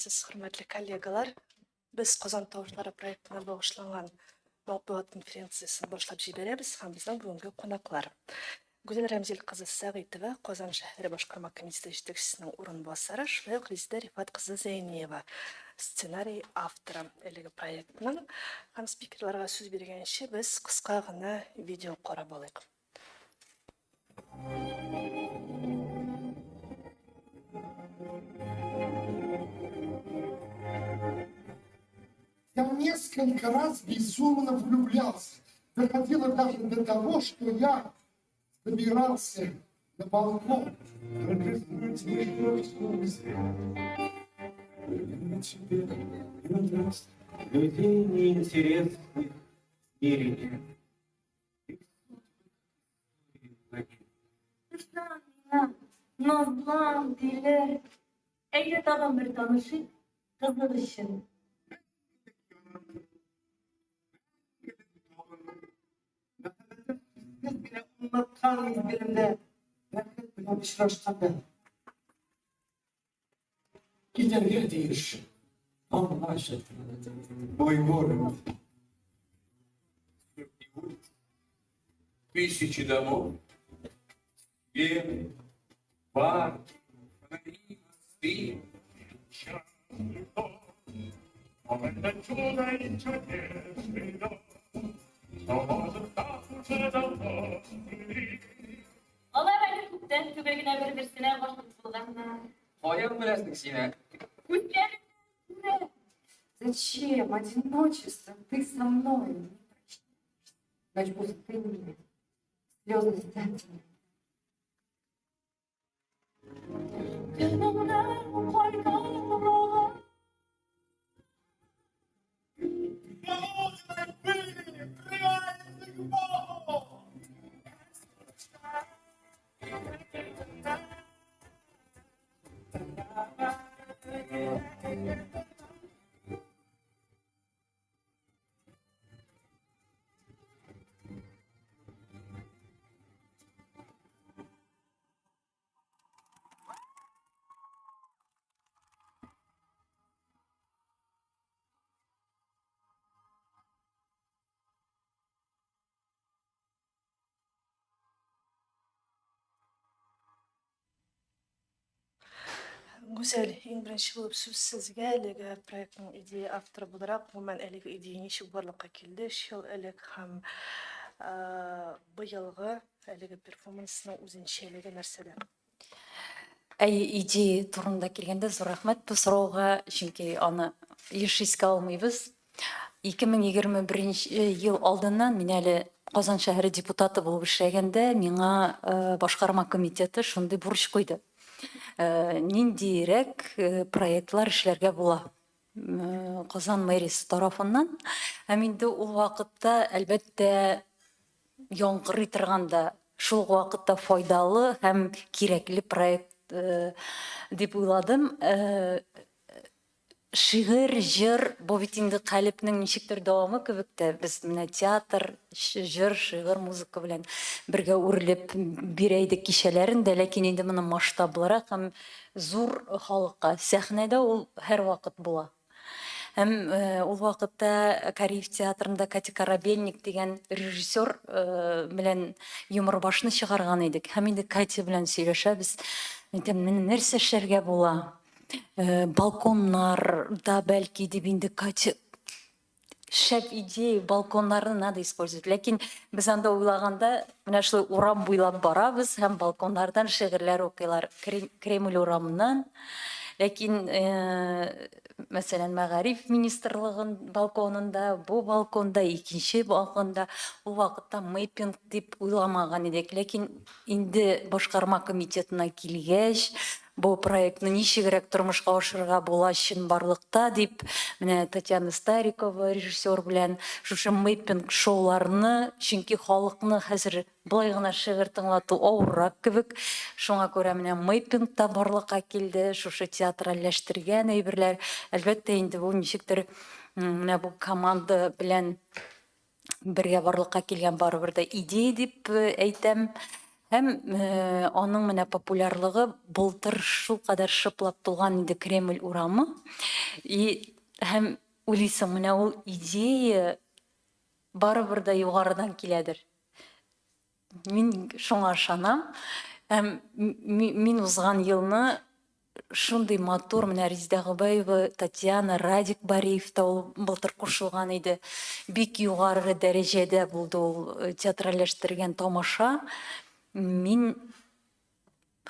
Сіз құрметлі коллегалар, біз Қозан Тауышлары проектіне бағышланған матбуғат конференциясын башлап жібереміз, һәм біздің бүгінгі қонақлар. Гүзел Рәмзелқызы Сағитова, Қозан шәһәре башқарма комитеті жетекшісінің орынбасары, Швейк Резида Рифатқызы Зейнева, сценарий авторы әлеге проектінің. Һәм спикерларға сөз бергенше біз қысқа ғана видео қарап алайық. Я несколько раз безумно влюблялся. Доходило даже до того, что я забирался на балкон. Людей неинтересных в мире. Nazlan, diller, eyle taban bir tanışı, kızılışın. Siz bile anlatkan izlerimde nefret bile uçraştırdı. Gider değiş. Anlaşıldı. Мой город. Тысячи домов, веры, парки, фонари, мосты. Но это чудо и чудесный дом, что может так уже давно внутри. Allah beni kutten tübegine birbirine başlıklarına. Hayal bilasın sine. Kutten ne? Зачем? Одиночество. Ты со мной. Значит, пустыня. Слезы статины. Gönlümden koyduğum Гүзел, ең бірінші болып сөз сізге әлігі проекттің идея авторы боларақ, мен әлігі идея неше барлыққа келді, шел әлік һәм бұйылғы әлігі перформансының өзеншелігі нәрседе. Идея турында келгенде зор рахмет. Бұл сұрауға чөнки аны еш еске алмайбыз. 2021 ел алдыннан мен әлі Қазан шәһәре депутаты болып эшләгәндә, миңа башкарма комитеты шундый бурыч куйды. Ниндирәк проектлар эшләргә була Казан мэриясе тарафыннан. Һәм инде ул вакытта әлбәттә яңгырый торганда шул вакытта файдалы һәм кирәкле проект дип уйладым. Шигырь, җыр, бу бит инде калипнең ничектер дәвамы кебек тә. Без менә театр, җыр, шигырь, музыка белән бергә үрелеп бирәйдек кичәләрендә, ләкин инде моны масштаблырак һәм зур халыкка сәхнәдә ул һәр вакыт була. Һәм ул вакытта Кореев театрында Катя Корабельник дигән режиссер белән юмор башны чыгарган идек. Һәм инде Катя белән сөйләшәбез. Нәрсә эшләргә була? Балконнарда бәлки дип инде Катя шәп идея, балконнарны надо использовать. Ләкин без анда уйлаганда, менә шулай урам буйлап барабыз һәм балконнардан шигырьләр укыйлар Кремль урамыннан. Ләкин мәсәлән Мәгариф министрлыгын балконында, бу балконда, икенче балконда ул вакытта мэйпинг дип уйламаган идек. Ләкин инде башкарма комитетына килгәч, бу проектны ничегрәк тормышка ашырга була чынбарлыкта дип, менә Татьяна Старикова режиссер белән шушы мэйпинг шоуларны, чөнки халыкны хәзер былай гына шигырь тыңлату авыррак кебек, шуңа күрә менә мэйпинг та барлыкка килде, шушы театральләштергән әйберләр. Әлбәттә инде бу ничектер менә бу команда белән бергә барлыкка килгән барыбер да идея дип әйтәм. Һәм аның менә популярлыгы былтыр шул кадәр шыплап тулган инде Кремль урамы. Һәм уйлыйсың, менә ул идея барыбер да югарыдан киләдер. Мин шуңа ышанам. Һәм мин узган елны шундый матур, менә Резеда Гобаева, Татьяна, Радик Бариев та ул былтыр кушылган иде. Бик югары дәрәҗәдә булды ул театральләштергән тамаша. Мин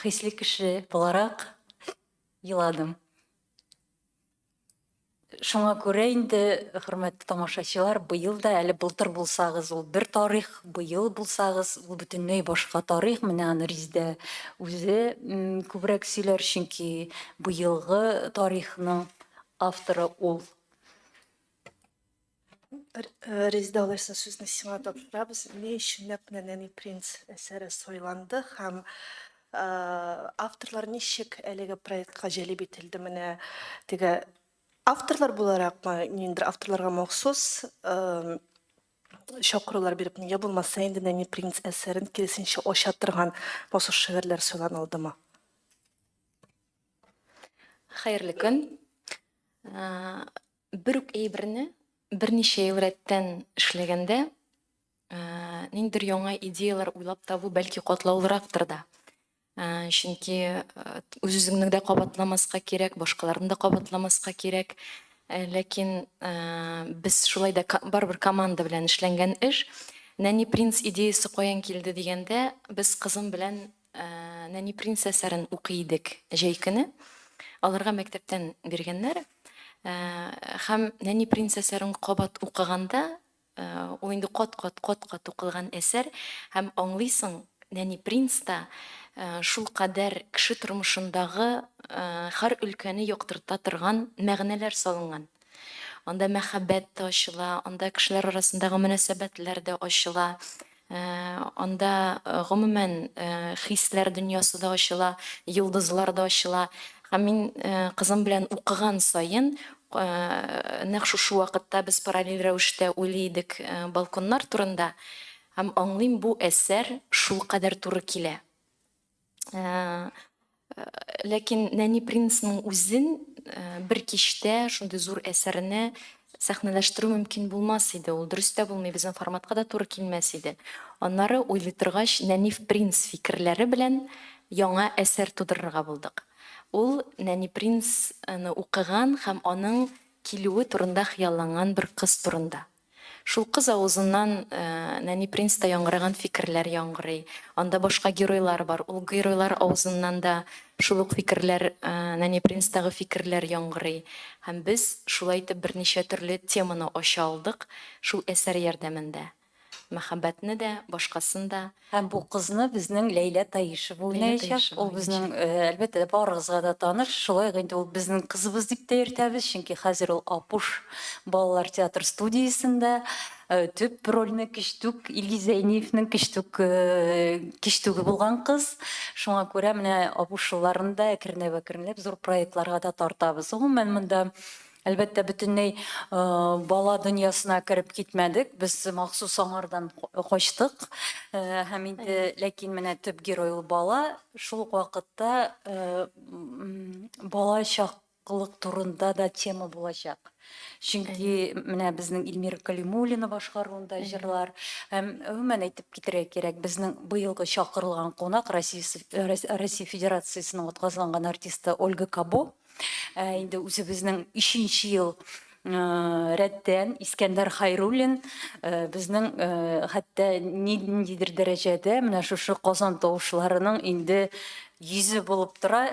хисле кеше буларак йыладым. Шуңа күрә инде, хөрмәтле тамашачылар, быел да, әле былтыр булсагыз, ул бер тарих, быел булсагыз, ул бөтенләй башка тарих. Менә аны Резеда үзе күбрәк сөйләр, чөнки быелгы тарихның авторы ул. Резеда алайса сүзне сиңа тапшырабыз. Ни өчен нәкъ Нәни принц әсәре сойланды һәм авторлар ничек әлеге проектка җәлеп ителде? Менә теге авторлар буларакмы, ниндидер авторларга махсус чакырулар биреп, я булмаса инде Нәни принц әсәрен киресенчә ача торган махсус шигырьләр сойланылдымы? Хәерле көн. Бер үк әйберне берничә ел рәттән эшләгәндә, ниндидер яңа идеялар уйлап табу бәлки катлаулырактыр да. Чөнки үз-үзеңне дә кабатламаска кирәк, башкаларны да кабатламаска кирәк. Ләкин без шулай да барбер команда белән эшләнгән эш. Нәни принц идеясы каян килде дигәндә, без кызым белән Нәни принц әсәрен укый идек җәй көне. Аларга мәктәптән биргәннәр. Һәм Нәни принц әсәрен кабат укыганда, ул инде кат-кат укылган әсәр, һәм аңлыйсың, Нәни принцта шул кадәр кеше тормышындагы һәр өлкәне яктырта торган мәгънәләр салынган. Анда мәхәббәт тә ачыла, анда кешеләр арасындагы мөнәсәбәтләр дә ачыла, анда гомумән хисләр дөньясы да ачыла, йолдызлар да ачыла. Һәм мин кызым белән укыган саен, нәкъ шушы вакытта без параллель рәвештә уйлый идек балконнар турында, һәм аңлыйм, бу әсәр шул кадәр туры килә. Ләкин Нәни принцның үзен бер кичтә шундый зур әсәрне сәхнәләштерү мөмкин булмас иде. Ул дөрес тә булмый, безнең форматка да туры килмәс иде. Аннары уйлый торгач, Нәни принц фикерләре белән яңа әсәр тудырырга булдык. Ул Нәни принцны укыган һәм аның килүе турында хыялланган бер кыз турында. Шул кыз авызыннан Нәни принцта яңгыраган фикерләр яңгырый. Анда башка геройлар бар. Ул геройлар авызыннан да шул ук фикерләр, Нәни принцтагы фикерләр яңгырый. Һәм без шулай итеп берничә төрле теманы ача алдык шул әсәр ярдәмендә. Мәхәббәтне дә, башкасын да. Һәм бу кызны безнең Ләйлә Таишева уйнаячак. Ул безнең, әлбәттә, барыгызга да таныш. Шулай инде ул безнең кызыбыз дип тә йөртәбез, чөнки хәзер ул Апуш балалар театр студиясендә төп рольне кичтүк Илгиз Зәйниевнең кичтүге булган кыз. Шуңа күрә менә Апушыларында әкренләп зур проектларга да тартабыз. Гомумән монда әлбәттә бөтенләй бала дөньясына кереп китмәдек. Без махсус аңардан качтык. Һәм инде ләкин менә төп герой ул бала. Шул ук вакытта бала чаклык турында да тема булачак. Чөнки менә безнең Илмира Калимуллина башкаруында җырлар. Һәм гомумән әйтеп китәргә кирәк, безнең быелгы чакырылган кунак Россия Федерациясенең атказланган артисты Ольга Кабо. Инде үзебезнең 3нче ел рәттән Искәндәр Хайруллин безнең хәтта ниндидер дәрәҗәдә менә шушы Казан тавышларының инде йөзе булып тора.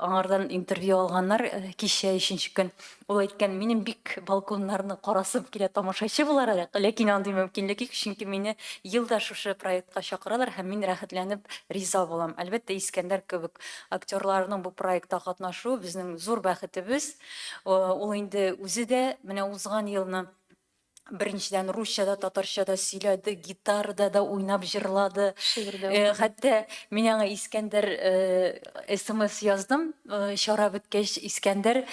Аңардан интервью алганнар кичә 3нче көн. Ул әйткән, минем бик балконнарны карасып килә тамашачы буларак, ләкин андый мөмкинлек юк, чөнки мине елда шушы проектка чакыралар һәм мин рәхәтләнеп риза булам. Әлбәттә, Искәндәр кебек актерларның бу проектта катнашуы безнең зур бәхетебез. Ул инде үзе дә менә узган елны беренчедән русчада, татарчада сөйләде, гитарада да уйнап җырлады. Хәтта мин аңа Искәндәр СМС яздым, чара беткәч, Искәндәр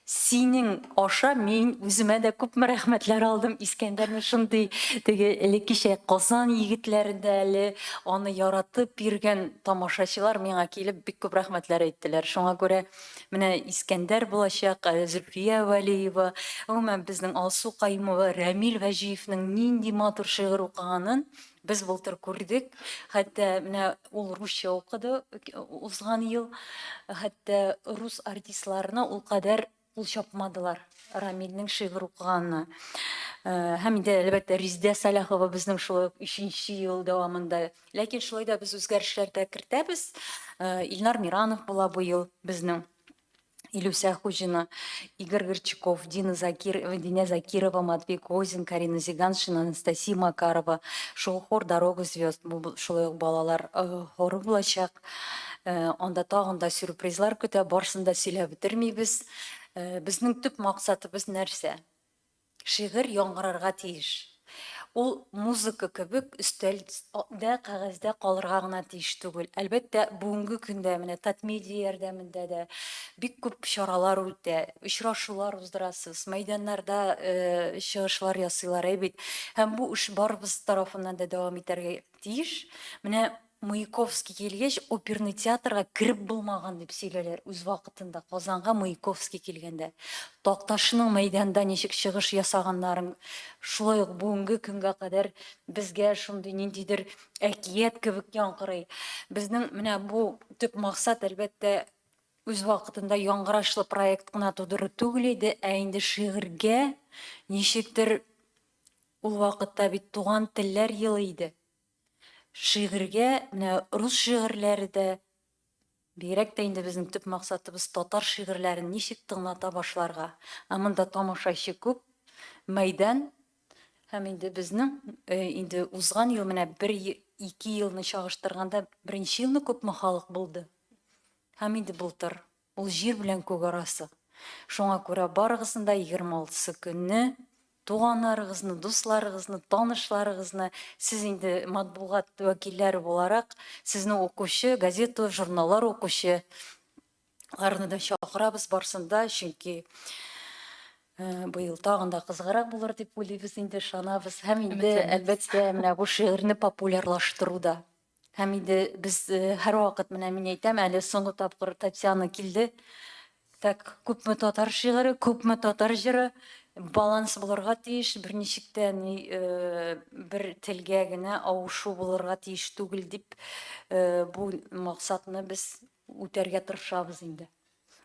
Синең аша мин үземә дә күпме рәхмәтләр алдым. Искәндәрне шундый теге элеккечә Казан егетләрендә әле аны яратып биргән тамашачылар миңа килеп бик күп рәхмәтләр әйттеләр. Шуңа күрә менә Искәндәр булачак, Зөлфия Вәлиева, гомумән безнең Алсу Каюмова, Рәмил Вәҗиевнең нинди матур шигырь укыганын без былтыр күрдек. Хәтта менә ул русча укыды узган ел. Хәтта рус артистларына ул кадәр ул чапмадылар Рамилнең шигырь укыганына. Һәм инде әлбәттә Резидә Салахова безнең шул 3нче ел дәвамында. Ләкин шулай да без үзгәрешләр дә кертәбез. Илнар Миранов була бу ел безнең. Илюся Хужина, Игорь Горчаков, Дина Закирова, Матвей Козин, Карина Зиганшина, Анастасия Макарова, шул хор «Дорога звезд», шулай ук балалар хоры булачак. Анда тагын да сюрпризлар көтә, барсын да сөйләп бетермибез. Безнең төп максатыбыз нәрсә? Шигырь яңгырарга тиеш. Ул музыка кебек өстәлдә, кәгазьдә калырга гына тиеш түгел. Әлбәттә, бүгенге көндә менә Татмедиа ярдәмендә дә бик күп чаралар үтә, очрашулар уздырасыз, мәйданнарда чыгышлар ясыйлар бит. Һәм бу эш барыбыз тарафыннан да дәвам итәргә тиеш. Менә Маяковский килгәч, оперный театрга кирип булмаган дип сөйләләр үз вакытында Казанга Маяковский килгәндә. Такташның мәйданда ничек чыгыш ясаганнарын, шулай ук бүгенге көнгә кадәр безгә шундый ниндидер әкият кебек яңгырый. Безнең менә бу төп максат әлбәттә үз вакытында яңгырашлы проект кына тудыру түгел иде, ә инде шигырьгә ничектер ул вакытта бит туган телләр елы иде. Шигырьгә, рус шигырьләре дә, бигрәк тә инде безнең төп максатыбыз татар шигырьләрен ничек тыңлата башларга. Монда тамашачы күп, мәйдан, һәм инде безнең инде узган ел менә 1-2 елны чагыштырганда беренче елны күпме халык булды. Һәм инде былтыр ул җир белән күк арасы. Шуңа күрә барыгызны да 26 көнне туганнарыгызны, дусларыгызны, танышларыгызны, сез инде матбугат вәкилләре буларак, сезне укучы, газета, журналлар укучы ларны да чакырабыз барсында, чөнки быел тагын да кызгарак булыр дип уйлыйбыз, инде ышанабыз. Һәм инде әлбәттә менә бу шигырьне популярлаштыруда. Һәм инде без һәр вакыт менә мин әйтәм, әле соңгы тапкыр Татьяна килде. Так, күпме татар шигыре, күпме татар җыры, баланс булырга тиеш, берничек тә бер телгә генә авышу булырга тиеш түгел дип, бу максатны без үтәргә тырышабыз инде.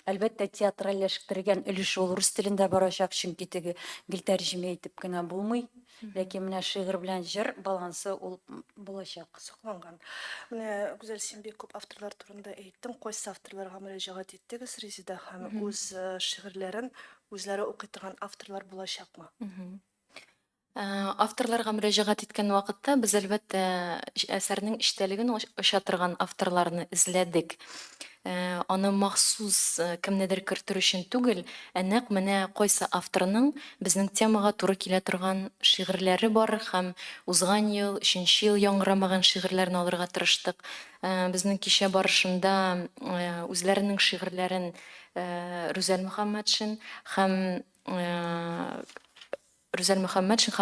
Әлбәттә, театральләштерелгән өлеш ул рус телендә барачак, чөнки теге гел тәрҗемә итеп кенә булмый. Ләкин менә шигырь белән җыр балансы ул булачак. Сокланган. Менә Гүзәл, син бик күп авторлар турында әйттең. Кайсы авторларга мөрәҗәгать иттегез Резидә һәм үз шигырьләрен үзләре укый торган авторлар булачакмы? Авторларга мөрәҗәгать иткән вакытта без әлбәттә әсәрнең эчтәлеген ача торган авторларны эзләдек. Аны махсус кемнедер кертер өчен түгел, нәкъ менә кайсы авторның безнең темага туры килә торган шигырьләре бар һәм узган ел, 3нче ел яңгырамаган шигырьләрне алырга тырыштык. Безнең кичә барышында үзләренең шигырьләрен Рүзәл Мөхәммәтшин һәм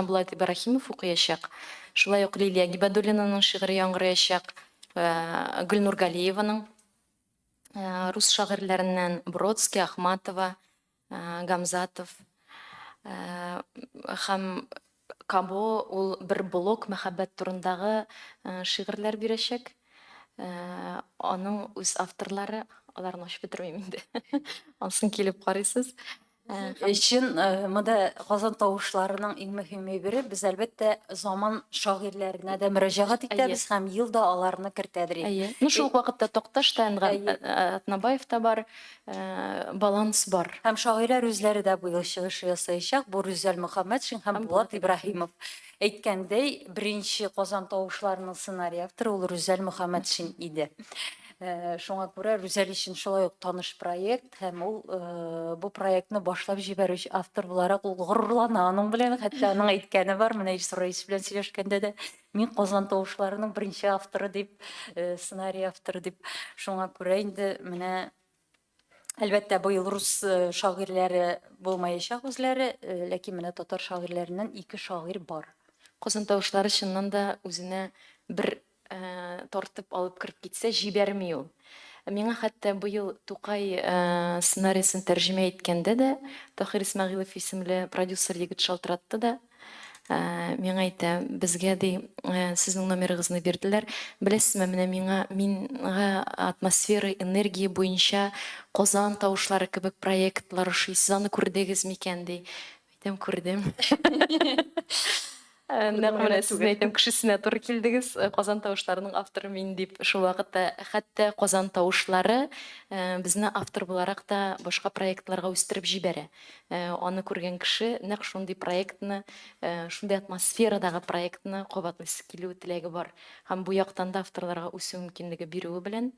Булат Ибраһимов укыячак. Шулай ук Лилия Гибадуллинаның шигыре яңгыраячак, Гөлнур Галиеваның рус шагыйрьләреннән Бродский, Ахматова, Гамзатов һәм Кабо ул бер блок мәхәббәт турындагы шигырьләр бирәчәк. Аның үз авторлары, аларны ачып бетермим инде. Ансын килеп карыйсыз. Өчен монда Казан тавышларының иң мөһиме бире, без әлбәттә заман шагыйрьләренә дә мөрәҗәгать итәбез һәм елда аларны кертәдер. Шул вакытта Токташ та, Атнабаев та бар, баланс бар. Һәм шагыйрьләр үзләре дә бу ел чыгыш ясаячак. Бу Рүзәл Мөхәммәтшин һәм Булат Ибраһимов. Әйткәндәй, беренче Казан тавышларының сценарий авторы ул Рүзәл Мөхәммәтшин иде. Шуңа күрә Рүзәл өчен шулай ук таныш проект һәм ул бу проектны башлап җибәрүче автор буларак ул горурлана аның белән. Хәтта аның әйткәне бар, менә Исраис белән сөйләшкәндә дә, мин Казан тавышларының беренче авторы дип, сценарий авторы дип. Шуңа күрә инде менә Әлбәттә, быел рус шагыйрьләре булмаячак үзләре, ләкин менә татар шагыйрьләреннән 2 шагыйрь бар. Казан тавышлары чыннан да үзенә бер тартып алып кіріп китсә, җибәрми ул. Миңа хәтта быел Тукай сценарийсын тәрҗемә иткәндә дә Тахир Исмәгыйлов исемле продюсер егет шалтыратты да, миңа әйтә, безгә ди, сезнең номерыгызны бирделәр. Беләсезме, менә миңа атмосфера, энергия буенча Казан тавышлары кебек проектлар ошый. Сез аны күрдегезме икән ди. Әйтәм, күрдем. Нәкъ менә сез әйтәм, кешесенә туры килдегез. Казан тавышларының авторы мин дип, шул вакытта хәтта Казан тавышлары безне автор буларак та башка проектларга үстереп җибәрә. Аны күргән кеше нәкъ шундый проектны, шундый атмосферадагы проектны кабатлыйсы килү теләге бар. Һәм бу яктан да авторларга үсү мөмкинлеге бирүе белән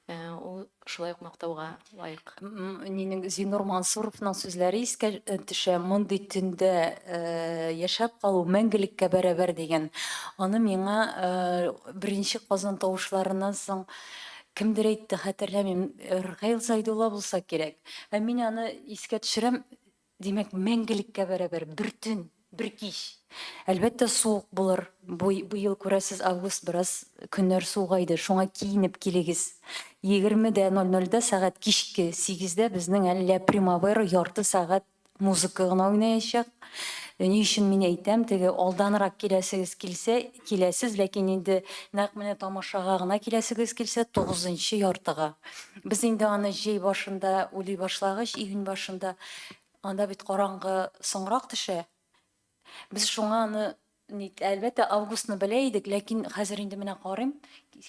ул шулай ук мактауга лаек. Нинең Зинур Мансуровның сүзләре искә төшә, мондый төндә яшәп калу мәңгелеккә бәрабәр дигән. Аны миңа беренче Казан тавышларыннан соң кемдер әйтте, хәтерләмим, Рхаил Зайдулла булса кирәк. Мин аны искә төшерәм, димәк, мәңгелеккә бәрабәр бер төн, бер кич. Әлбәттә, суык булыр. Быел күрәсез, август бераз көннәр сугайды. Шуңа киенеп килегез. 20:00 сәгать кичке 8-дә безнең әллә Примавера ярты сәгать музыка гына уйнаячак. Ни өчен мин әйтәм, теге алданрак киләсегез килсә, киләсез, ләкин инде нәкъ менә тамашага гына киләсегез килсә 9-нчы яртыга. Без инде аны җәй башында уйлый башлагач, июнь башында анда бит караңгы соңрак төшә. Без шуңа аны әлбәттә августны белә идек, ләкин хәзер инде менә карыйм,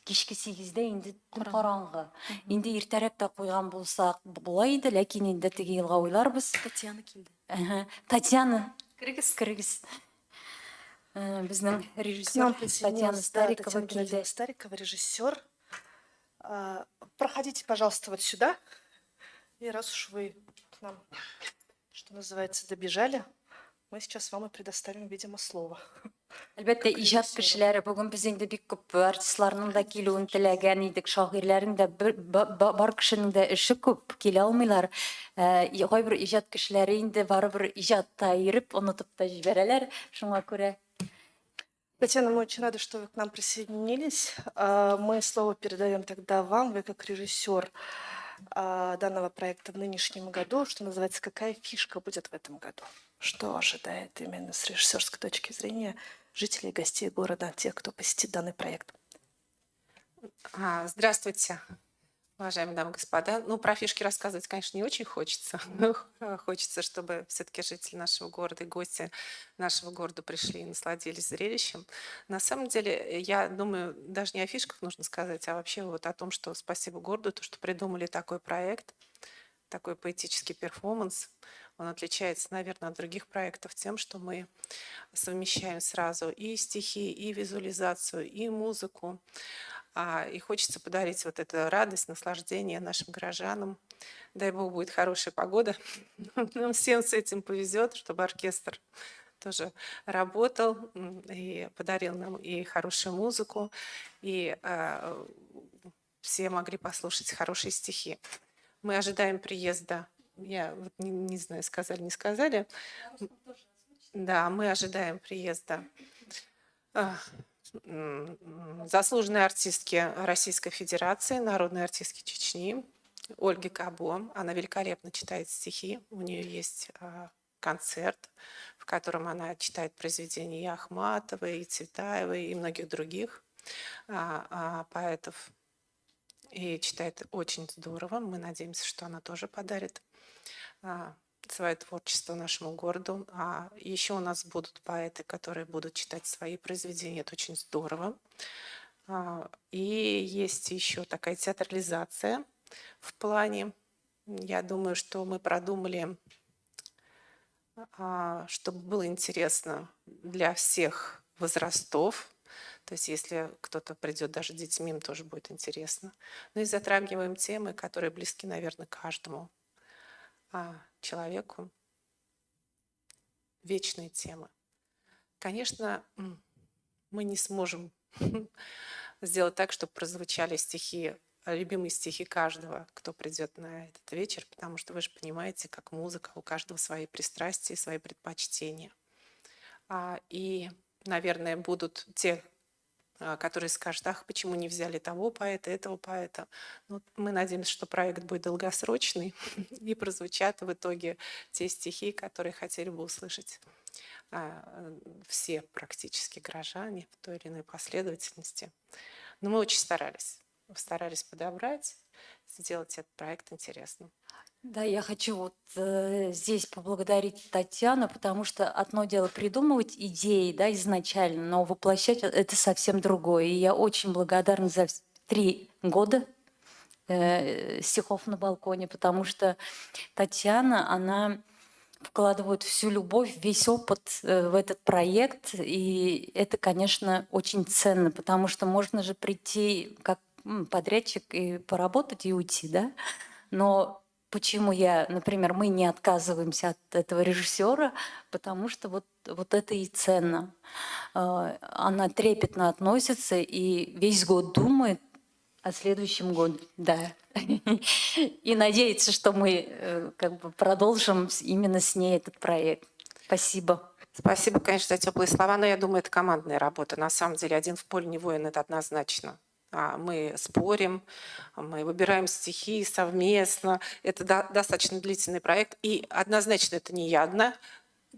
кичке 8-дә инде төн караңгы. Инде иртәрәк тә куйган булсак була иде, ләкин инде теге елга уйларбыз. Татьяна килде. Татьяна, кирегез. Безнең режиссер Татьяна Старикова килде. Старикова, режиссер. Проходите, пожалуйста, вот сюда. И раз уж вы к нам, что называется, добежали, мы сейчас вам и предоставим, видимо, слово. Әлбәттә, иҗат кешеләре бүген без инде бик күп артистларның да килүен теләгән идек, шагыйрьләрнең дә бар кешенең дә эше күп, килә алмыйлар. Кайбер иҗат кешеләре инде барыбер иҗатта йөреп, унытып та җибәрәләр, шуңа күрә. Татьяна, мы очень рады, что вы к нам присоединились. Мы слово передаем тогда вам, вы как режиссер данного проекта в нынешнем году. Что называется, какая фишка будет в этом году? Что ожидает именно с режиссерской точки зрения жителей и гостей города, тех, кто посетит данный проект? Здравствуйте, уважаемые дамы и господа. Ну, про фишки рассказывать, конечно, не очень хочется. Хочется, чтобы все-таки жители нашего города и гости нашего города пришли и насладились зрелищем. На самом деле, я думаю, даже не о фишках нужно сказать, а вообще вот о том, что спасибо городу, то, что придумали такой проект, такой поэтический перформанс. Он отличается, наверное, от других проектов тем, что мы совмещаем сразу и стихи, и визуализацию, и музыку. И хочется подарить вот эту радость, наслаждение нашим горожанам. Дай бог, будет хорошая погода. Нам всем с этим повезет, чтобы оркестр тоже работал и подарил нам и хорошую музыку, и все могли послушать хорошие стихи. Мы ожидаем приезда. Я вот не знаю, сказали, не сказали. Да, мы ожидаем приезда заслуженной артистки Российской Федерации, народной артистки Чечни, Ольги Кабо. Она великолепно читает стихи. У нее есть концерт, в котором она читает произведения и Ахматовой, и Цветаевой, и многих других поэтов. И читает очень здорово. Мы надеемся, что она тоже подарит свое творчество нашему городу. Еще у нас будут поэты, которые будут читать свои произведения. Это очень здорово. И есть еще такая театрализация в плане. Я думаю, что мы продумали, чтобы было интересно для всех возрастов. То есть если кто-то придет даже с детьми, им тоже будет интересно. Ну и затрагиваем темы, которые близки, наверное, каждому человеку. Вечные темы. Конечно, мы не сможем сделать так, чтобы прозвучали стихи любимые стихи каждого, кто придет на этот вечер, потому что вы же понимаете, как музыка, у каждого свои пристрастия, свои предпочтения. И, наверное, будут те, которые скажут: ах, почему не взяли того поэта, этого поэта. Ну, мы надеемся, что проект будет долгосрочный, и прозвучат в итоге те стихи, которые хотели бы услышать все практически горожане в той или иной последовательности. Но мы очень старались подобрать, сделать этот проект интересным. Да, я хочу вот здесь поблагодарить Татьяну, потому что одно дело придумывать идеи, да, изначально, но воплощать это совсем другое. И я очень благодарна за 3 года стихов на балконе, потому что Татьяна, она вкладывает всю любовь, весь опыт в этот проект, и это, конечно, очень ценно, потому что можно же прийти как подрядчик и поработать и уйти, да, но почему например, мы не отказываемся от этого режиссера, потому что вот это и ценно. Она трепетно относится и весь год думает о следующем годе, да. И надеется, что мы как бы продолжим именно с ней этот проект. Спасибо. Спасибо, конечно, за теплые слова, но я думаю, это командная работа. На самом деле, один в поле не воин, это однозначно. Мы спорим, мы выбираем стихи совместно. Это достаточно длительный проект. И однозначно это не я одна.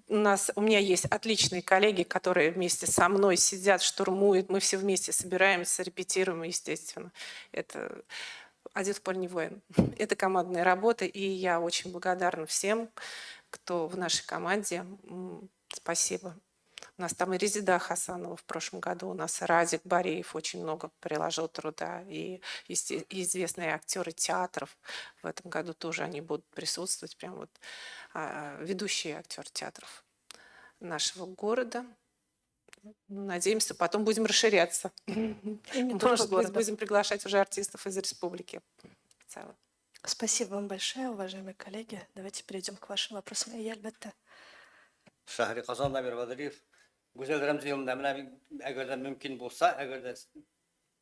У меня есть отличные коллеги, которые вместе со мной сидят, штурмуют. Мы все вместе собираемся, репетируем, естественно. Это один в поле не воин. Это командная работа, и я очень благодарна всем, кто в нашей команде. Спасибо. У нас там и Резида Хасанова в прошлом году, у нас Радик Бареев очень много приложил труда, и известные актеры театров в этом году тоже они будут присутствовать, прям вот ведущие актеры театров нашего города. Надеемся, потом будем расширяться. Может быть, будем приглашать уже артистов из республики в целом. Спасибо вам большое, уважаемые коллеги. Давайте перейдем к вашим вопросам. И әлбәттә. Шахри Казан Дамир Бадриев. Güzel Рамзиевна, agar mümkün bulsa, agar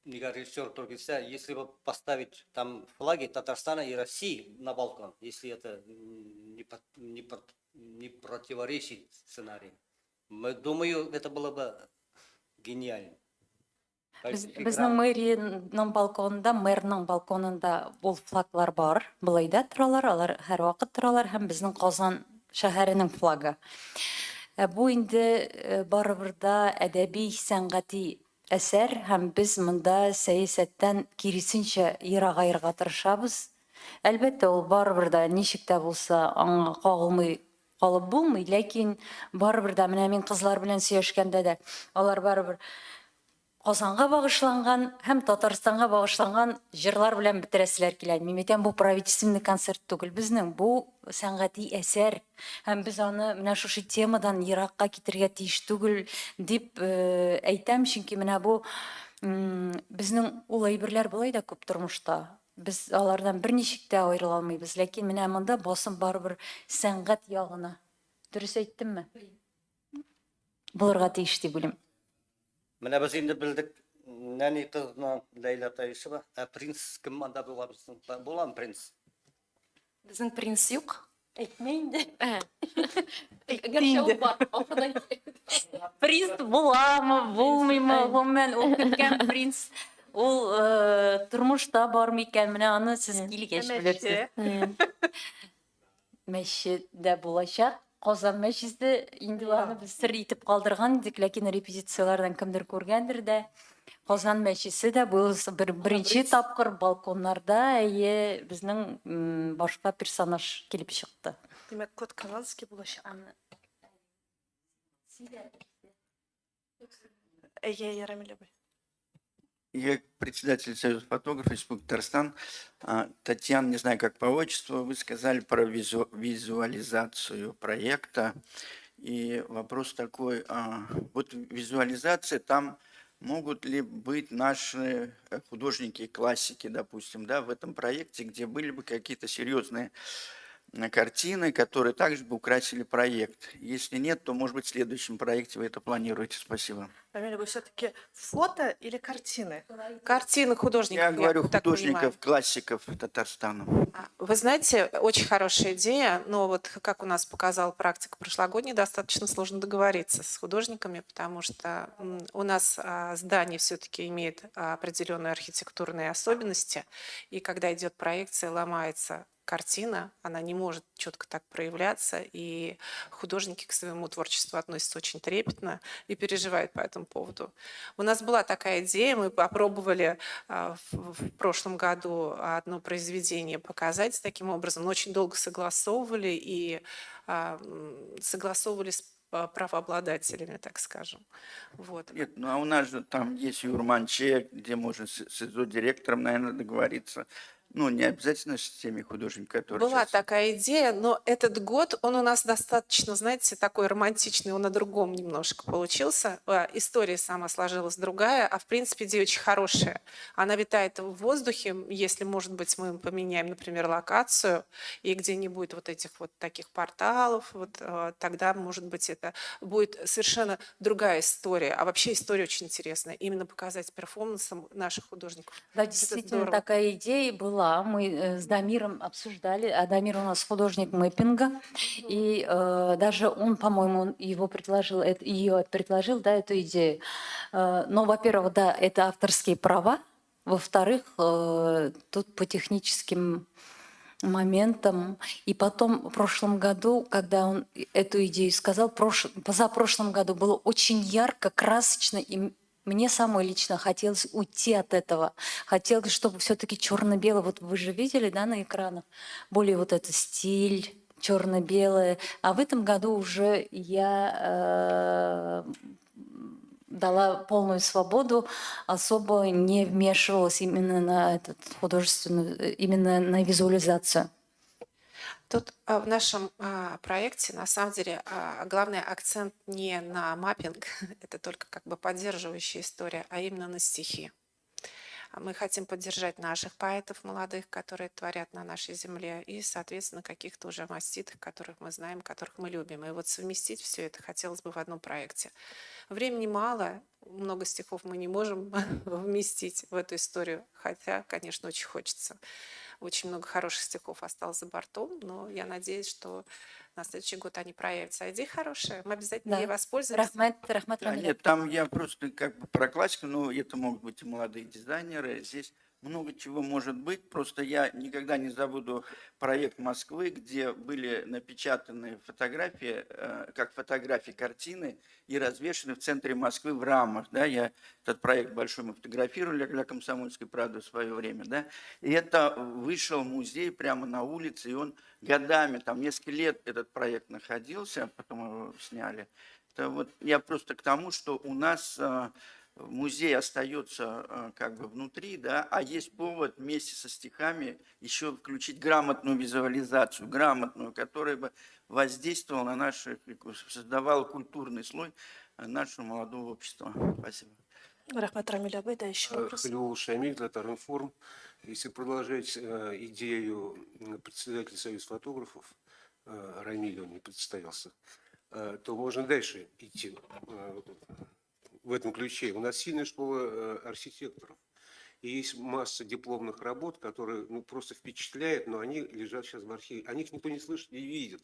режиссер Тургиса, если бы поставить там флаги Татарстана и России на балкон, если это не противоречит сценарию, мы думаю, это было бы гениально. Безнең мэрияның балконында, мэрның балконында ул флаглар бар. Булай да торалар, алар һәр вакыт торалар һәм безнең Казан шәһәренең флагы. Бу инде барыбер да әдәби, сәнгати әсәр һәм без монда сәясәттән киресенчә ерагайырга тырышабыз. Әлбәттә, ул барыбер да ничек тә булса аңа кагылмый калып булмый, ләкин барыбер да менә мин кызлар белән сөйләшкәндә дә алар барыбер Казанга багышланган һәм Татарстанга багышланган җырлар белән бетерәселәр килә. Мин әйтәм, бу правительственный концерт түгел безнең, бу сәнгати әсәр. Һәм без аны менә шушы темадан еракка китергә тиеш түгел дип әйтәм, чөнки менә бу безнең ул әйберләр булай да күп тормышта. Без алардан берничек тә аерыла алмыйбыз, ләкин менә монда басым барыбер сәнгать ягына. Дөрес әйттемме? Булырга тиеш дип уйлыйм. Менә без инде белдек, нәни кызның Ләйлә Таишева, принц кем анда буламы принц? Безнең принц юк. Әйтмәйм дә. Гәрчә ул бар. Ахырдан Принц буламы, булмыймы, гомумән ул көткән принц. Ул тормышта бармы икән, менә аны сез килгәч белерсез. Мәчет дә булачак. Казан мәчете инде аны без сер итеп калдырган идек, ләкин репетициялардан кемдер күргәндер дә. Казан мәчете дә бу беренче тапкыр балконнарда безнең башка персонаж килеп чыкты. Демәк, код канадский булачак. Ярамил абый. Я председатель Союза фотографов Республики Татарстан. Татьяна, не знаю, как по отчеству, вы сказали про визуализацию проекта. И вопрос такой, вот визуализация, там могут ли быть наши художники, классики, допустим, да, в этом проекте, где были бы какие-то серьезные картины, которые также бы украсили проект. Если нет, то, может быть, в следующем проекте вы это планируете. Спасибо. Рамиль, вы все-таки фото или картины? Картины художников, Я говорю так понимаю. художников, классиков Татарстана. Вы знаете, очень хорошая идея, но вот как у нас показала практика прошлогодняя, достаточно сложно договориться с художниками, потому что у нас здание все-таки имеет определенные архитектурные особенности, и когда идет проекция, ломается картина, она не может четко так проявляться, и художники к своему творчеству относятся очень трепетно и переживают по этому поводу. У нас была такая идея, мы попробовали в прошлом году одно произведение показать таким образом, но очень долго согласовывали и согласовывали с правообладателями, так скажем. Вот. Нет, ну а у нас же там есть Юрманче, где можно с директором, наверное, договориться. Ну, не обязательно с теми художниками, которые Была сейчас... такая идея, но этот год, он у нас достаточно, знаете, такой романтичный, он на другом немножко получился. История сама сложилась другая, а в принципе идея очень хорошая. Она витает в воздухе, если, может быть, мы поменяем, например, локацию, и где не будет вот этих вот таких порталов, вот, тогда, может быть, это будет совершенно другая история. А вообще история очень интересная. Именно показать перформансом наших художников. Да, Это действительно, здорово. такая идея была. Мы с Дамиром обсуждали, а Дамир у нас художник мэппинга, и даже он, по-моему, его предложил, ее предложил, да, эту идею. Но, во-первых, да, это авторские права, во-вторых, тут по техническим моментам. И потом в прошлом году, когда он эту идею сказал, позапрошлом году было очень ярко, красочно, и мне самой лично хотелось уйти от этого. Хотелось, чтобы все-таки черно-белое, вот вы же видели, да, на экранах, более вот этот стиль черно-белое. А в этом году уже я дала полную свободу, особо не вмешивалась именно на этот художественную, именно на визуализацию. Тут в нашем проекте на самом деле главный акцент не на маппинг, это только как бы поддерживающая история, а именно на стихи. Мы хотим поддержать наших поэтов молодых, которые творят на нашей земле, и, соответственно, каких-то уже маститых, которых мы знаем, которых мы любим. И вот совместить все это хотелось бы в одном проекте. Времени мало, много стихов мы не можем вместить в эту историю, хотя, конечно, очень хочется. Очень много хороших стихов осталось за бортом, но я надеюсь, что на следующий год они проявятся. А идея хорошая, мы обязательно ей воспользуемся. Рахмат, Да, нет, там я просто как бы про классику, но это могут быть и молодые дизайнеры. Здесь много чего может быть. Просто я никогда не забуду проект Москвы, где были напечатаны фотографии, как фотографии картины, и развешаны в центре Москвы в рамах. Да? Этот проект большой мы фотографировали для «Комсомольской правды» в свое время. Да? И это вышел в музей прямо на улице, и он годами, там несколько лет этот проект находился, потом его сняли. Это вот я просто к тому, что у нас музей остается как бы внутри, да, а есть повод вместе со стихами еще включить грамотную визуализацию, грамотную, которая бы воздействовала на наше, создавала культурный слой нашего молодого общества. Спасибо. Рахмат, Рамиль Абай, да, еще вопрос. Халиул Шамиль, Татаринформ. Если продолжать идею председателя Союза фотографов, Рамиль, он не представился, то можно дальше идти в этом ключе. У нас сильная школа архитекторов. И есть масса дипломных работ, которые просто впечатляют, но они лежат сейчас в архиве. О них никто не слышит, не видит.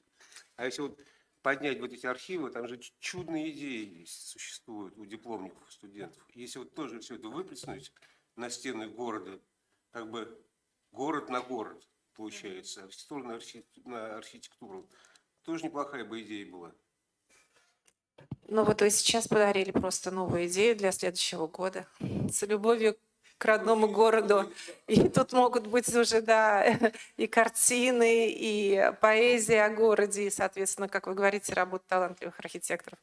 А если вот поднять вот эти архивы, там же чудные идеи существуют у дипломников, студентов. Если вот тоже все это выплеснуть на стены города, как бы город на город получается, архитектура на архитектуру, тоже неплохая бы идея была. Ну вот вы сейчас подарили просто новую идею для следующего года. С любовью к родному городу. И тут могут быть уже, да, и картины, и поэзия о городе, и, соответственно, как вы говорите, работа талантливых архитекторов.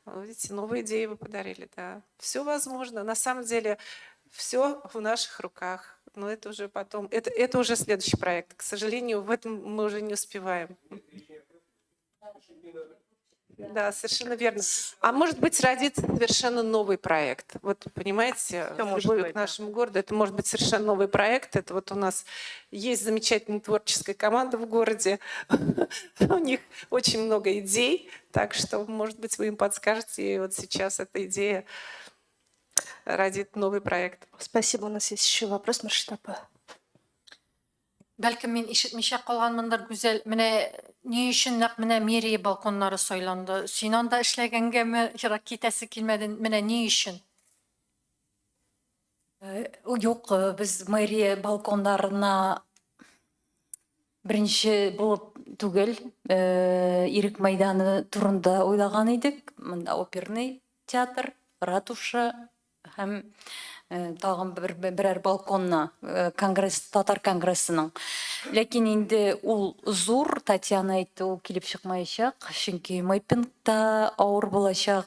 Видите, новые идеи вы подарили, да. Все возможно. На самом деле, все в наших руках. Но это уже потом, это уже следующий проект. К сожалению, в этом мы уже не успеваем. Да, совершенно верно. А может быть, родится совершенно новый проект. Вот, понимаете, Всё с может любовью быть, к да. нашему городу, это может быть совершенно новый проект. Это вот у нас есть замечательная творческая команда в городе. У них очень много идей, так что, может быть, вы им подскажете, и вот сейчас эта идея родит новый проект. Спасибо. У нас есть еще вопрос, Муршит апа. Бәлкім мен ишетмеше калганмындыр, Гүзәл. Менә ни өчен нәкъ менә мэрия балконнары сайланды? Син анда эшләгәнгәме, ерак китәсе килмәде? Менә ни өчен? Юк, без мэрия балконнарына беренче булып түгел, Ирек мәйданы турында уйлаган идек. Монда оперный театр, ратуша һәм тагын берәр балконна конгресс, татар конгрессының. Ләкин инде ул зур, Татьяна әйтте, ул килеп чыкмаячак, чөнки Майпингта авыр булачак.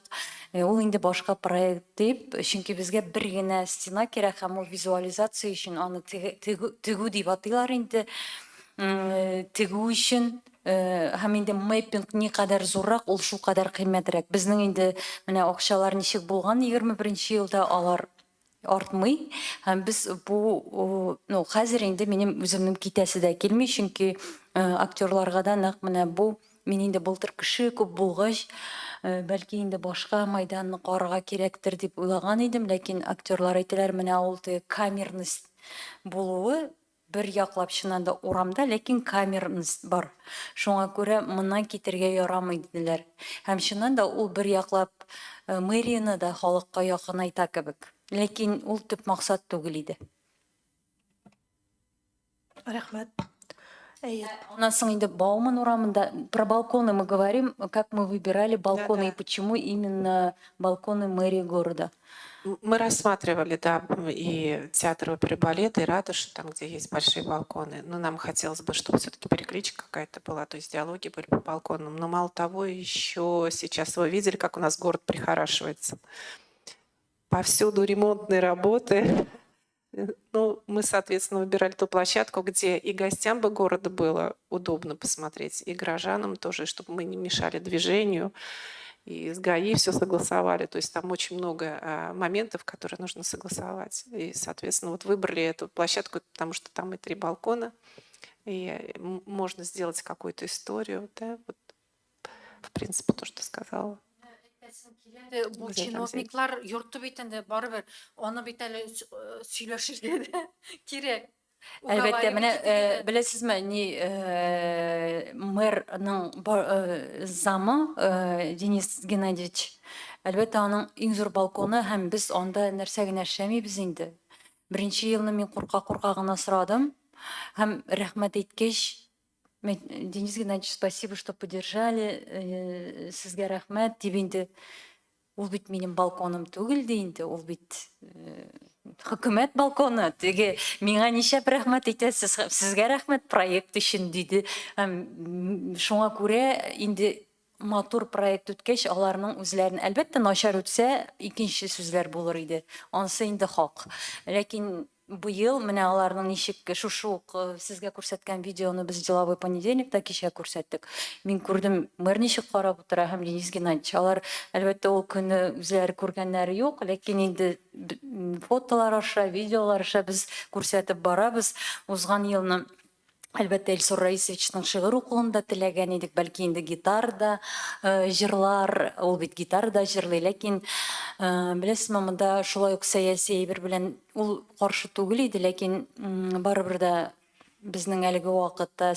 Ул инде башка проект дип, чөнки безгә бер генә стена кирәк һәм ул визуализация өчен аны тегү дип атыйлар инде. Тегү өчен һәм инде мэйпинг никадәр зуррак, ул шул кадәр кыйммәтрәк. Безнең инде менә акчалар ничек булган 21 елда алар артмый. Һәм без бу хәзер инде минем үземнең китәсе дә килми, чөнки актерларга да нәкъ менә бу мин инде былтыр кеше күп булгач, бәлки инде башка мәйданны карарга кирәктер дип уйлаган идем, ләкин актерлар әйтәләр, менә ул камерность булуы бер яклап чыннан да урамда, ләкин камерность бар. Шуңа күрә моннан китергә ярамый диделәр. Һәм чыннан да ул бер яклап мэрияны да халыкка якынайта кебек. Ләкин ул төп максат түгел иде. Рәхмәт. Онан соң инде Бауман урамында про балконы мы говорим, как мы выбирали балконы и почему именно балконы мэрии города. Мы рассматривали, да, и театр оперы и балета, и ратуши, там, где есть большие балконы. Но нам хотелось бы, чтобы все-таки перекличка какая-то была, то есть диалоги были по балконам. Но мало того, еще сейчас вы видели, как у нас город прихорашивается. Повсюду ремонтные работы. Ну, мы, соответственно, выбирали ту площадку, где и гостям бы города было удобно посмотреть, и горожанам тоже, чтобы мы не мешали движению. И с ГАИ все согласовали. То есть там очень много моментов, которые нужно согласовать. И, соответственно, вот выбрали эту площадку, потому что там и 3 балкона, и можно сделать какую-то историю. Да? Вот, в принципе, то, что сказала. Бу чиновниклар йорты бит инде барыбер, аны бит әле сөйләшергә кирәк. Әлбәттә, менә беләсезме, ни мэрның замы Денис Геннадьевич, әлбәттә аның иң зур балконы һәм без анда нәрсә генә эшләмибез инде. Беренче елны мин курка гына сорадым һәм рәхмәт әйткәч, Денис Геннадьевич, спасибо, что поддержали, сезгә рәхмәт дип инде. Ул бит минем балконым түгел ди инде, ул бит хөкүмәт балконы. Теге миңа ничә рәхмәт әйтәсез, сезгә рәхмәт проект өчен диде. Шуңа күрә инде матур проект үткәч, аларның үзләрен әлбәттә начар үтсә, икенче сүзләр булыр иде. Ансы инде хак. Ләкин бу ел менә аларның ничек шушы сезгә күрсәткән видеоны без деловой понедельникта кичә күрсәттек. Мин күрдем, мэр ничек карап утыра һәм Денис Геннадьевич. Алар әлбәттә ул көнне үзләре күргәннәре юк, ләкин инде фотолар аша, видеолар аша без күрсәтеп барабыз. Узган елны әлбәттә Илсур Раисовичның шигырь укуында теләгән идек, бәлки инде гитарда җырлар, ул бит гитарда җырлый, ләкин беләсезме, монда шулай ук сәяси әйбер белән ул каршы түгел иде, ләкин барыбер дә безнең әлеге вакытта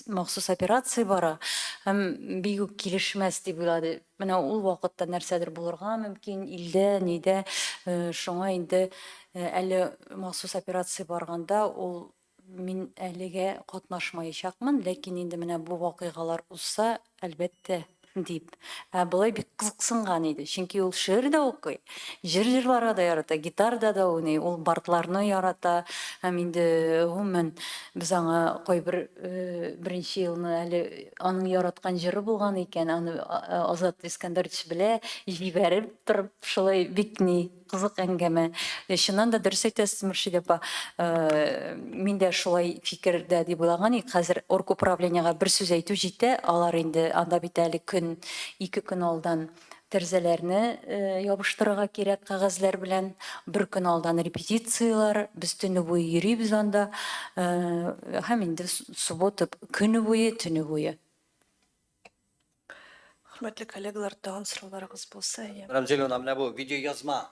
махсус операция бара һәм бик үк килешмәс дип уйлады. Менә ул вакытта нәрсәдер булырга мөмкин, илдә, нидә, шуңа инде әле махсус операция барганда ул мин әлегә катнашмаячакмын, ләкин инде менә бу вакыйгалар узса, әлбәттә дип. Булай бик кызыксынган иде. Чөнки ул шигырь дә укый, җырларга да ярата, гитарда да уйный, ул бардларны ярата. Һәм инде гомумән без аңа кайбер беренче елны әле аның яраткан җыры булган икән, аны Азат Искәндәрович белә, җибәреп торып шулай бик ни кызык әңгәмә. Чыннан да дөрес әйтәсез, Мөршид апа. Мин дә шулай фикердә дип уйлаган идем. Хәзер оргуправлениягә бер сүз әйтү җитә, алар инде анда бит әле көн көн, 2 көн алдан терзелерне ябыштырырга кирәк кагазлар белән. Бер көн алдан репетициялар, без төне буе йөрибез анда. Һәм инде суббота көне буе, төне буе. Хөрмәтле коллегалар, тагын сорауларыгыз булса, Рамзеловна, менә бу видео язма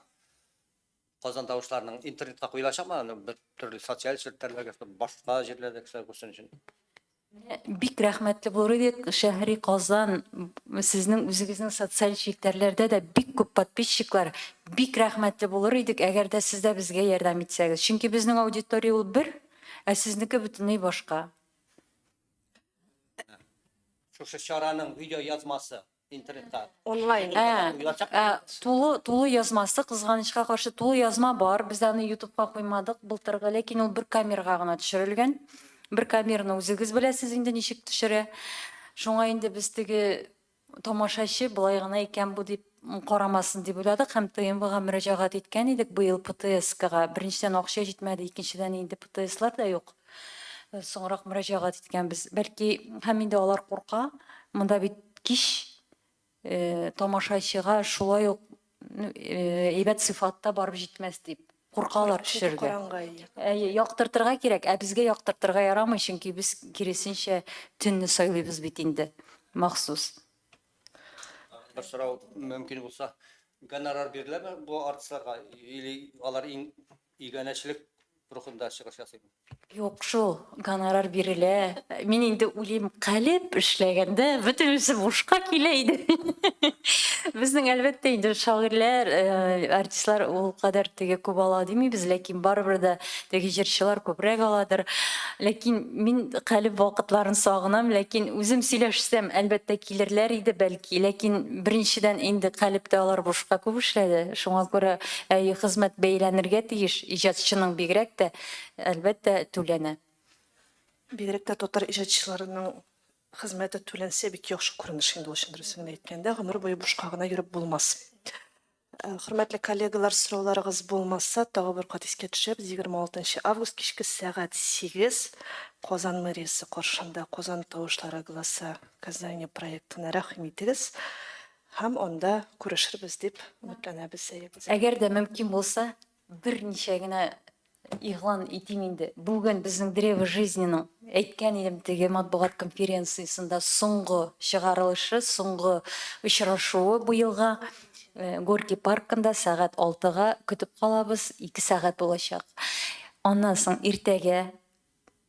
Казан тавышларының интернетка куелачакмы? Аны бер төрле социаль челтәрләргә, башка җирләрдә кешеләр күрсен өчен. Бик рәхмәтле булыр идек. Шәһри Казан, сезнең үзегезнең социаль челтәрләрдә дә бик күп подписчиклар. Бик рәхмәтле булыр идек, әгәр дә сез дә безгә ярдәм итсәгез. Чөнки безнең аудитория ул бер, ә сезнеке бөтенләй башка. Шушы чараның видео язмасы интернетта онлайн. Тулы язмасы, кызганычка каршы тулы язма бар. Без аны YouTube'ка куймадык былтыргы, ләкин ул бер камерага гына төшерелгән. Бер камераны үзегез беләсез инде ничек төшерә. Шуңа инде без теге тамашачы булай гына икән бу дип карамасын дип уйладык һәм ТМВга мөрәҗәгать иткән идек быел ПТСКга. Беренчедән акча җитмәде, икенчедән инде ПТСлар да юк. Соңрак мөрәҗәгать иткәнбез. Бәлки һәм инде алар курка. Монда бит кич тамашачыга шулай ук әйбәт сыйфатта барып җитмәс дип куркалар төшергә. Яктыртырга кирәк, ә безгә яктыртырга ярамый, чөнки без киресенчә төнне сайлыйбыз бит инде махсус. Бер сорау мөмкин булса, гонорар биреләме бу артистларга или алар игенәчлек рухында чыгыш ясыймы? Юк шул, гонорар бирелә. Мин инде үлем калып эшләгәндә бөтенесе бушка килә иде. Безнең әлбәттә инде шагыйрьләр, артистлар ул кадәр теге күп ала димибез, ләкин барыбер дә теге җырчылар күбрәк аладыр. Ләкин мин калып вакытларын сагынам, ләкин үзем сөйләшсәм әлбәттә килерләр иде бәлки, ләкин беренчедән инде калыпта алар бушка күп эшләде. Шуңа күрә хезмәт бәйләнергә тиеш, иҗатчының бигрәк тә әлбәттә түләнә. Бигрәк тә татар иҗатчыларының хезмәте түләнсә бик яхшы күренеш инде ул өчен дөресен әйткәндә, гомер буе бушка гына йөреп булмас. Хөрмәтле коллегалар, сорауларыгыз булмаса, тагы бер кат искә төшәбез. 26 август кичке сәгать 8 Казан мэриясе каршында Казан тавышлары гласы Казани проектына рәхим итегез. Һәм анда күрешербез дип өметләнәбез. Әгәр дә мөмкин булса, берничә генә игълан итим инде. Бүген безнең Древо жизненең әйткән идем теге матбугат конференциясендә соңгы чыгарылышы, соңгы очрашуы быелга Горький паркында сәгать 6-га көтеп калабыз. 2 сәгать булачак. Аннан соң иртәгә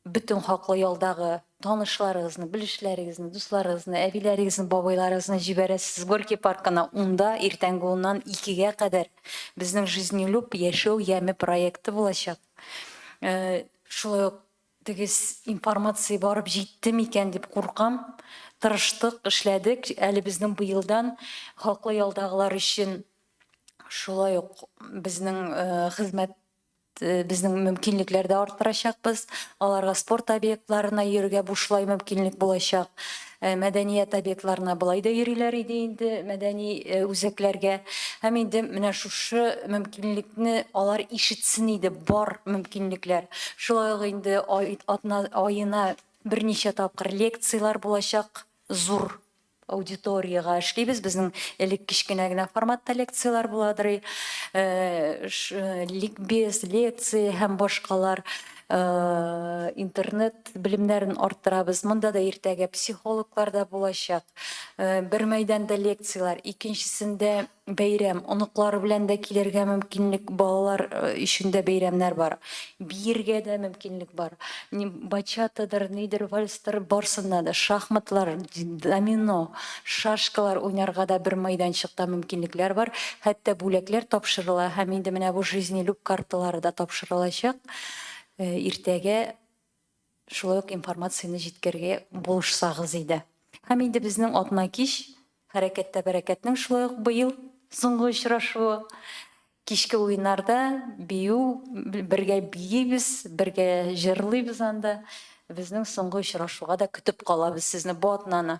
бүтән хаклы ялдагы танышларыгызны, билешләрегезне, дусларыгызны, әбиләрегезне, бабайларыгызны җибәрәсез Горький паркына. Унда иртәнге 2-гә кадәр безнең жизнь люб яшәү яме проекты булачак. Шулай ук теге информация барып җитте микән дип куркам. Тырыштык, эшләдек. Әле безнең быелдан хаклы ялдагылар өчен шулай ук безнең хезмәт безнең мөмкинлекләрдә арттырачакбыз. Аларга спорт объектларына йөрергә бушлай мөмкинлек булачак. Мәдәният объектларына булай да йөриләр иде инде, мәдәни үзәкләргә. Һәм инде менә шушы мөмкинлекне алар ишетсен иде, бар мөмкинлекләр. Шулай ук инде аена берничә тапкыр лекциялар булачак, зур аудиторияга эшлибез. Безнең элек кичкенә генә форматта лекциялар буладыр. Ликбез, лекция һәм башкалар. Интернет белемнәрен арттырабыз. Монда да иртәгә психологлар да булачак. Бер мәйданда лекциялар, икенчесендә бәйрәм, оныклар белән дә килергә мөмкинлек, балалар өчен дә бәйрәмнәр бар. Биергә дә мөмкинлек бар. Бачатадыр, нидер, вальстер, барсында да, шахматлар, домино, шашкалар уйнарга да бер мәйданчыкта мөмкинлекләр бар. Хәтта бүләкләр тапшырыла, һәм инде менә бу жизнь люб карталары да тапшырылачак. Иртәгә шулай ук информацияны җиткәргә булышсагыз иде. Һәм инде безнең атна кич хәрәкәттә бәрәкәтнең шулай ук быел соңгы очрашуы. Кичке уеннарда бию, бергә биебез, бергә җырлыйбыз анда. Безнең соңгы очрашуга да көтеп калабыз сезне бу атнаны.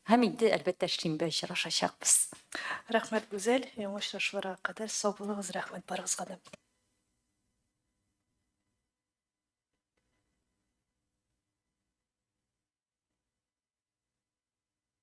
Һәм инде әлбәттә шимбә очрашачакбыз. Рәхмәт Гүзәл, яңа очрашуларга кадәр сау булыгыз, рәхмәт барыгызга да.